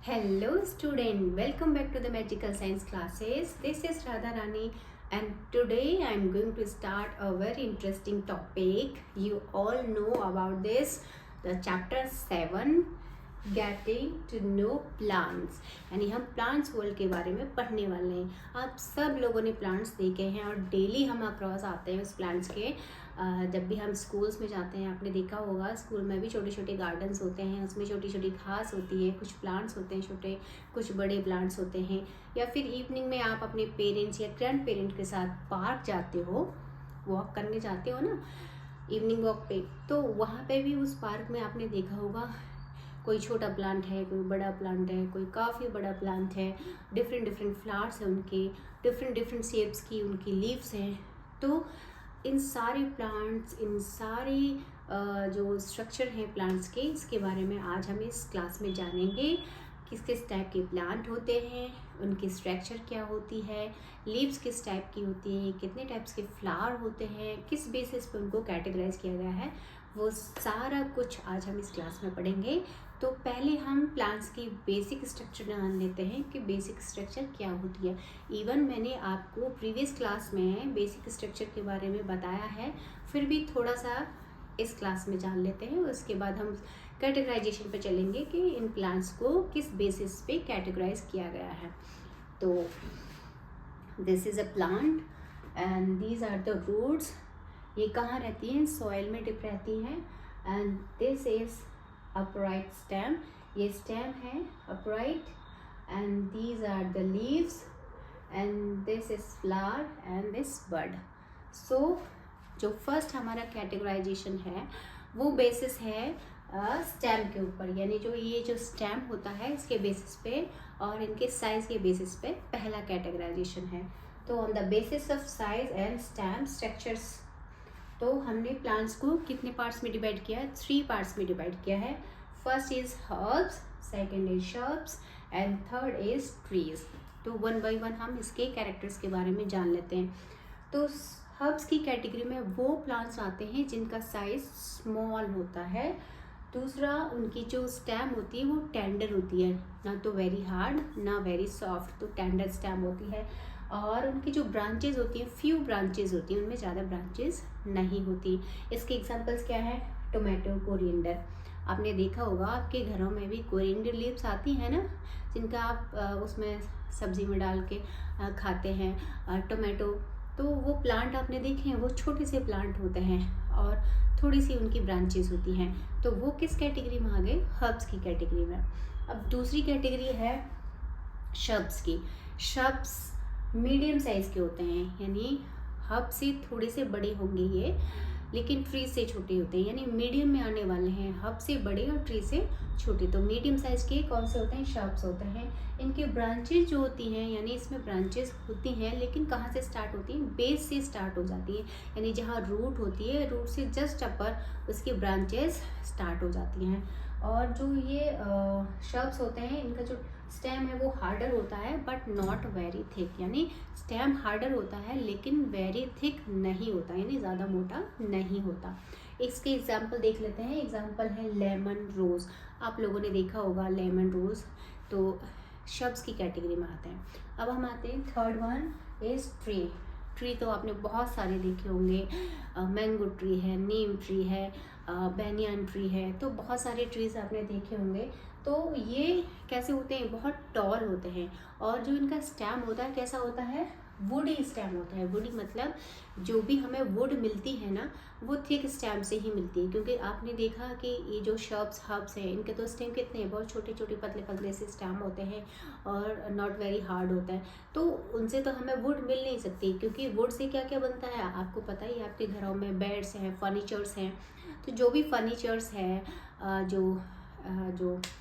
Hello student, welcome back to the magical science classes. This is Radha Rani and today I am going to start a very interesting topic. You all know about this, the chapter 7 getting to know plants, यानी हम plants world के बारे में पढ़ने वाले हैं। आप सब लोगों ने प्लांट्स देखे हैं और डेली हम अक्रॉस आते हैं उस प्लांट्स के। जब भी हम स्कूल्स में जाते हैं आपने देखा होगा स्कूल में भी छोटे छोटे गार्डन्स होते हैं, उसमें छोटी छोटी घास होती है, कुछ प्लांट्स होते हैं छोटे, कुछ बड़े प्लांट्स होते हैं। या फिर इवनिंग में आप अपने पेरेंट्स या ग्रैंड पेरेंट के साथ पार्क जाते हो, वॉक करने जाते हो ना, इवनिंग वॉक पे, तो वहाँ पे भी उस पार्क में आपने देखा होगा कोई छोटा प्लांट है, कोई बड़ा प्लांट है, कोई काफ़ी बड़ा प्लांट है, डिफरेंट डिफरेंट फ्लावर्स हैं उनके, डिफरेंट डिफरेंट शेप्स की उनकी लीव्स हैं। तो इन सारे प्लांट्स, इन सारे जो स्ट्रक्चर हैं प्लांट्स के, इसके बारे में आज हम इस क्लास में जानेंगे। किस किस टाइप के प्लांट होते हैं, उनकी स्ट्रक्चर क्या होती है, लीव्स किस टाइप की होती हैं, कितने टाइप्स के फ्लावर होते हैं, किस बेसिस पे उनको कैटेगराइज किया गया है, वो सारा कुछ आज हम इस क्लास में पढ़ेंगे। तो पहले हम प्लांट्स की बेसिक स्ट्रक्चर जान लेते हैं कि बेसिक स्ट्रक्चर क्या होती है। इवन मैंने आपको प्रीवियस क्लास में बेसिक स्ट्रक्चर के बारे में बताया है, फिर भी थोड़ा सा इस क्लास में जान लेते हैं। उसके बाद हम कैटेगराइजेशन पे चलेंगे कि इन प्लांट्स को किस बेसिस पे कैटेगराइज किया गया है। तो this is a plant and these are the roots. ये कहाँ रहती हैं? सॉइल में डिप रहती हैं। And this is upright stem, ये stem है upright, and these are the leaves, and this is flower and this bud. So जो फर्स्ट हमारा कैटेगराइजेशन है वो बेसिस है स्टेम के ऊपर, यानी जो ये जो स्टेम होता है इसके बेसिस पे और इनके साइज के बेसिस पे पहला कैटेगराइजेशन है। तो on the basis of size and stem structures, तो हमने प्लांट्स को कितने पार्ट्स में डिवाइड किया है? 3 पार्ट्स में डिवाइड किया है। First is herbs, second is shrubs and third is trees. तो वन बाय वन हम इसके कैरेक्टर्स के बारे में जान लेते हैं। तो हर्ब्स की कैटेगरी में वो प्लांट्स आते हैं जिनका साइज स्मॉल होता है। दूसरा, उनकी जो स्टेम होती है वो टेंडर होती है, ना तो वेरी हार्ड ना वेरी सॉफ्ट, तो टेंडर स्टेम होती है। और उनकी जो ब्रांचेज होती हैं, फ्यू ब्रांचेज होती हैं, उनमें ज़्यादा ब्रांचेज नहीं होती। इसके एग्जांपल्स क्या है? Tomato, coriander. आपने देखा होगा आपके घरों में भी कोरिएंडर लीव्स आती हैं ना, जिनका आप उसमें सब्जी में डाल के खाते हैं। टोमेटो, तो वो प्लांट आपने देखे हैं, वो छोटे से प्लांट होते हैं और थोड़ी सी उनकी ब्रांचेज होती हैं। तो वो किस कैटेगरी में आ गए? हर्ब्स की कैटेगरी में। अब दूसरी कैटेगरी है श्रब्स की। श्रब्स मीडियम साइज़ के होते हैं, यानी हर्ब से थोड़े से बड़े होंगे ये, लेकिन ट्री से छोटे होते हैं, यानी मीडियम में आने वाले हैं। हर्ब से बड़े और ट्री से छोटे, तो मीडियम साइज़ के कौन से होते हैं? श्रब्स होते हैं। इनकी ब्रांचेज जो होती हैं, यानी इसमें ब्रांचेज होती हैं, लेकिन कहाँ से स्टार्ट होती हैं? बेस से स्टार्ट हो जाती है, यानी जहाँ रूट होती है, रूट से जस्ट अपर उसकी ब्रांचेज स्टार्ट हो जाती हैं। और जो ये श्रब्स होते हैं, इनका जो स्टेम है वो हार्डर होता है बट नॉट वेरी थिक, यानी स्टेम हार्डर होता है लेकिन वेरी थिक नहीं होता, यानी ज़्यादा मोटा नहीं होता। इसके एग्जाम्पल देख लेते हैं। एग्जाम्पल है लेमन रोज़। आप लोगों ने देखा होगा लेमन रोज़, तो श्रब्स की कैटेगरी में आते हैं। अब हम आते हैं third one is tree. Tree तो आपने बहुत सारे देखे होंगे, मैंगो ट्री है, नीम ट्री है, बैनियन ट्री है, तो बहुत सारे ट्रीज आपने देखे होंगे। तो ये कैसे होते हैं? बहुत टॉल होते हैं। और जो इनका स्टेम होता है कैसा होता है? वुडी स्टेम होता है। वुडी मतलब जो भी हमें वुड मिलती है ना, वो थिक स्टेम से ही मिलती है, क्योंकि आपने देखा कि ये जो श्रब्स हर्ब्स हैं, इनके तो स्टेम कितने हैं? बहुत छोटे छोटे पतले पतले से स्टेम होते हैं और नॉट वेरी हार्ड होता है। तो उनसे तो हमें वुड मिल नहीं सकती, क्योंकि वुड से क्या क्या बनता है आपको पता ही है। आपके घरों में बेड्स हैं, फर्नीचर्स हैं, तो जो भी फर्नीचर्स हैं, जो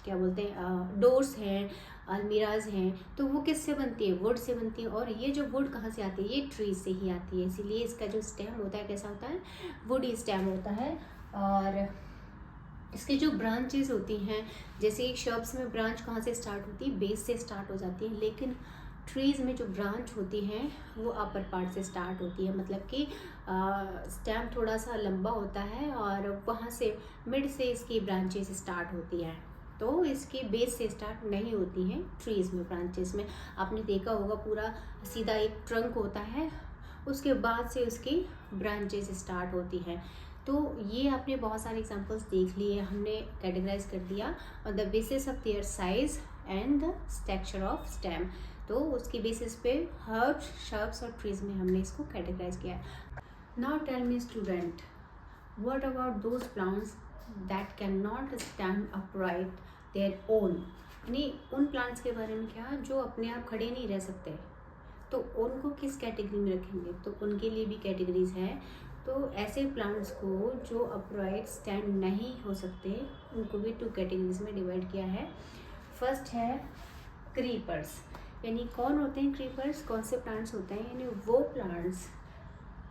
क्या बोलते हैं, डोर्स हैं, अलमीराज हैं, तो वो किससे बनती है? वुड से बनती है। और ये जो वुड कहाँ से आती है? ये ट्री से ही आती है, इसीलिए इसका जो स्टेम होता है कैसा होता है? वुडी स्टेम होता है। और इसकी जो ब्रांचेस होती हैं, जैसे श्रब्स में ब्रांच कहाँ से स्टार्ट होती है? बेस से स्टार्ट हो जाती है, लेकिन ट्रीज़ में जो ब्रांच होती हैं वो अपर पार्ट से स्टार्ट होती है, मतलब कि स्टेम थोड़ा सा लंबा होता है और वहाँ से मिड से इसकी ब्रांचेस स्टार्ट होती हैं। तो इसकी बेस से स्टार्ट नहीं होती हैं ट्रीज़ में, ब्रांचेस में। आपने देखा होगा पूरा सीधा एक ट्रंक होता है, उसके बाद से उसकी ब्रांचेस स्टार्ट होती हैं। तो ये आपने बहुत सारे एग्जांपल्स देख लिए, हमने कैटेगराइज कर दिया on the basis of their size and the structure of stem. तो उसकी बेसिस पे हर्ब्स, श्रब्स और ट्रीज में हमने इसको कैटेगराइज किया। Now tell me student, what about those plants that can not stand upright their own. यानी उन प्लांट्स के बारे में क्या जो अपने आप खड़े नहीं रह सकते, तो उनको किस कैटेगरी में रखेंगे? तो उनके लिए भी कैटेगरीज हैं। तो ऐसे प्लांट्स को जो अपराइट स्टैंड नहीं हो सकते, उनको भी 2 कैटेगरीज में डिवाइड किया है। फर्स्ट है क्रीपर्स। यानी कौन होते हैं क्रीपर्स? कौन से प्लांट्स होते हैं? यानी वो plants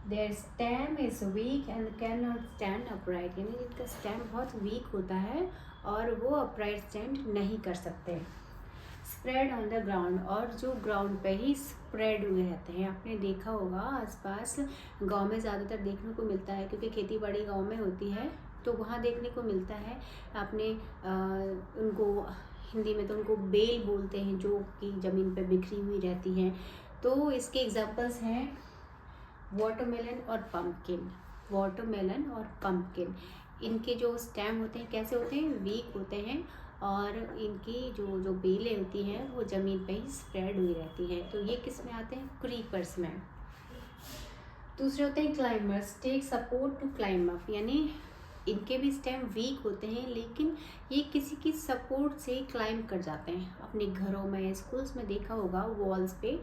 there stem is weak and can not stand upright, यानी जिनका स्टेम बहुत वीक होता है और वो अपराइट स्टैंड नहीं कर सकते। स्प्रेड ऑन द ग्राउंड, और जो ग्राउंड पे ही स्प्रेड हुए रहते हैं। आपने देखा होगा आसपास गांव में ज़्यादातर देखने को मिलता है, क्योंकि खेती बाड़ी गांव में होती है, तो वहाँ देखने को मिलता है। आपने उनको हिंदी में तो उनको बेल बोलते हैं, जो कि ज़मीन पे बिखरी हुई रहती हैं। तो इसके एग्जांपल्स हैं वाटरमेलन और पम्पकिन। वाटरमेलन और पम्पकिन, इनके जो स्टेम होते हैं कैसे होते हैं? वीक होते हैं, और इनकी जो जो बेलें होती हैं वो ज़मीन पे ही स्प्रेड हुई रहती हैं। तो ये किस में आते हैं? क्रीपर्स में। दूसरे होते हैं climbers, take support to climb up. यानी इनके भी स्टेम वीक होते हैं, लेकिन ये किसी की सपोर्ट से क्लाइंब कर जाते हैं। अपने घरों में, स्कूल्स में देखा होगा वॉल्स पे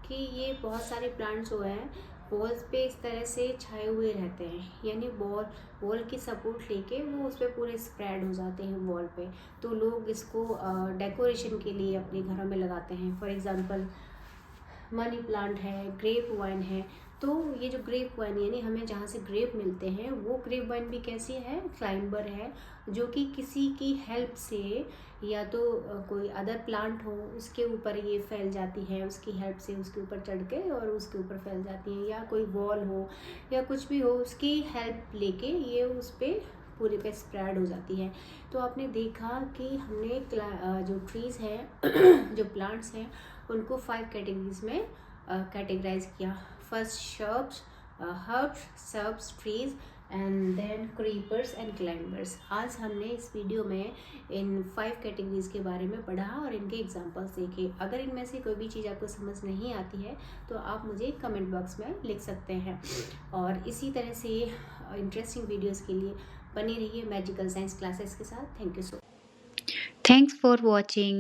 कि ये बहुत सारे प्लांट्स जो हैं वॉल्स पे इस तरह से छाए हुए रहते हैं, यानी वॉल की सपोर्ट लेके वो उस पर पूरे स्प्रेड हो जाते हैं वॉल पे। तो लोग इसको डेकोरेशन के लिए अपने घरों में लगाते हैं। फॉर एग्जांपल मनी प्लांट है, ग्रेप वाइन है। तो ये जो ग्रेप वाइन, यानी हमें जहाँ से ग्रेप मिलते हैं, वो ग्रेप वाइन भी कैसी है? क्लाइंबर है, जो कि किसी की हेल्प से, या तो कोई अदर प्लांट हो उसके ऊपर ये फैल जाती है, उसकी हेल्प से उसके ऊपर चढ़ के और उसके ऊपर फैल जाती हैं, या कोई वॉल हो या कुछ भी हो, उसकी हेल्प लेके ये उस पर पूरे पे स्प्रेड हो जाती है। तो आपने देखा कि हमने जो ट्रीज़ हैं जो प्लांट्स हैं उनको 5 कैटेगरीज में कैटेगराइज किया। First shrubs, herbs, shrubs, trees, and then creepers and climbers. आज हमने इस वीडियो में इन 5 कैटेगरीज के बारे में पढ़ा और इनके एग्जांपल्स देखे। अगर इनमें से कोई भी चीज़ आपको समझ नहीं आती है तो आप मुझे कमेंट बॉक्स में लिख सकते हैं। और इसी तरह से इंटरेस्टिंग वीडियोज़ के लिए बने रहिए मैजिकल साइंस क्लासेस के साथ। Thank you so much. Thanks for watching.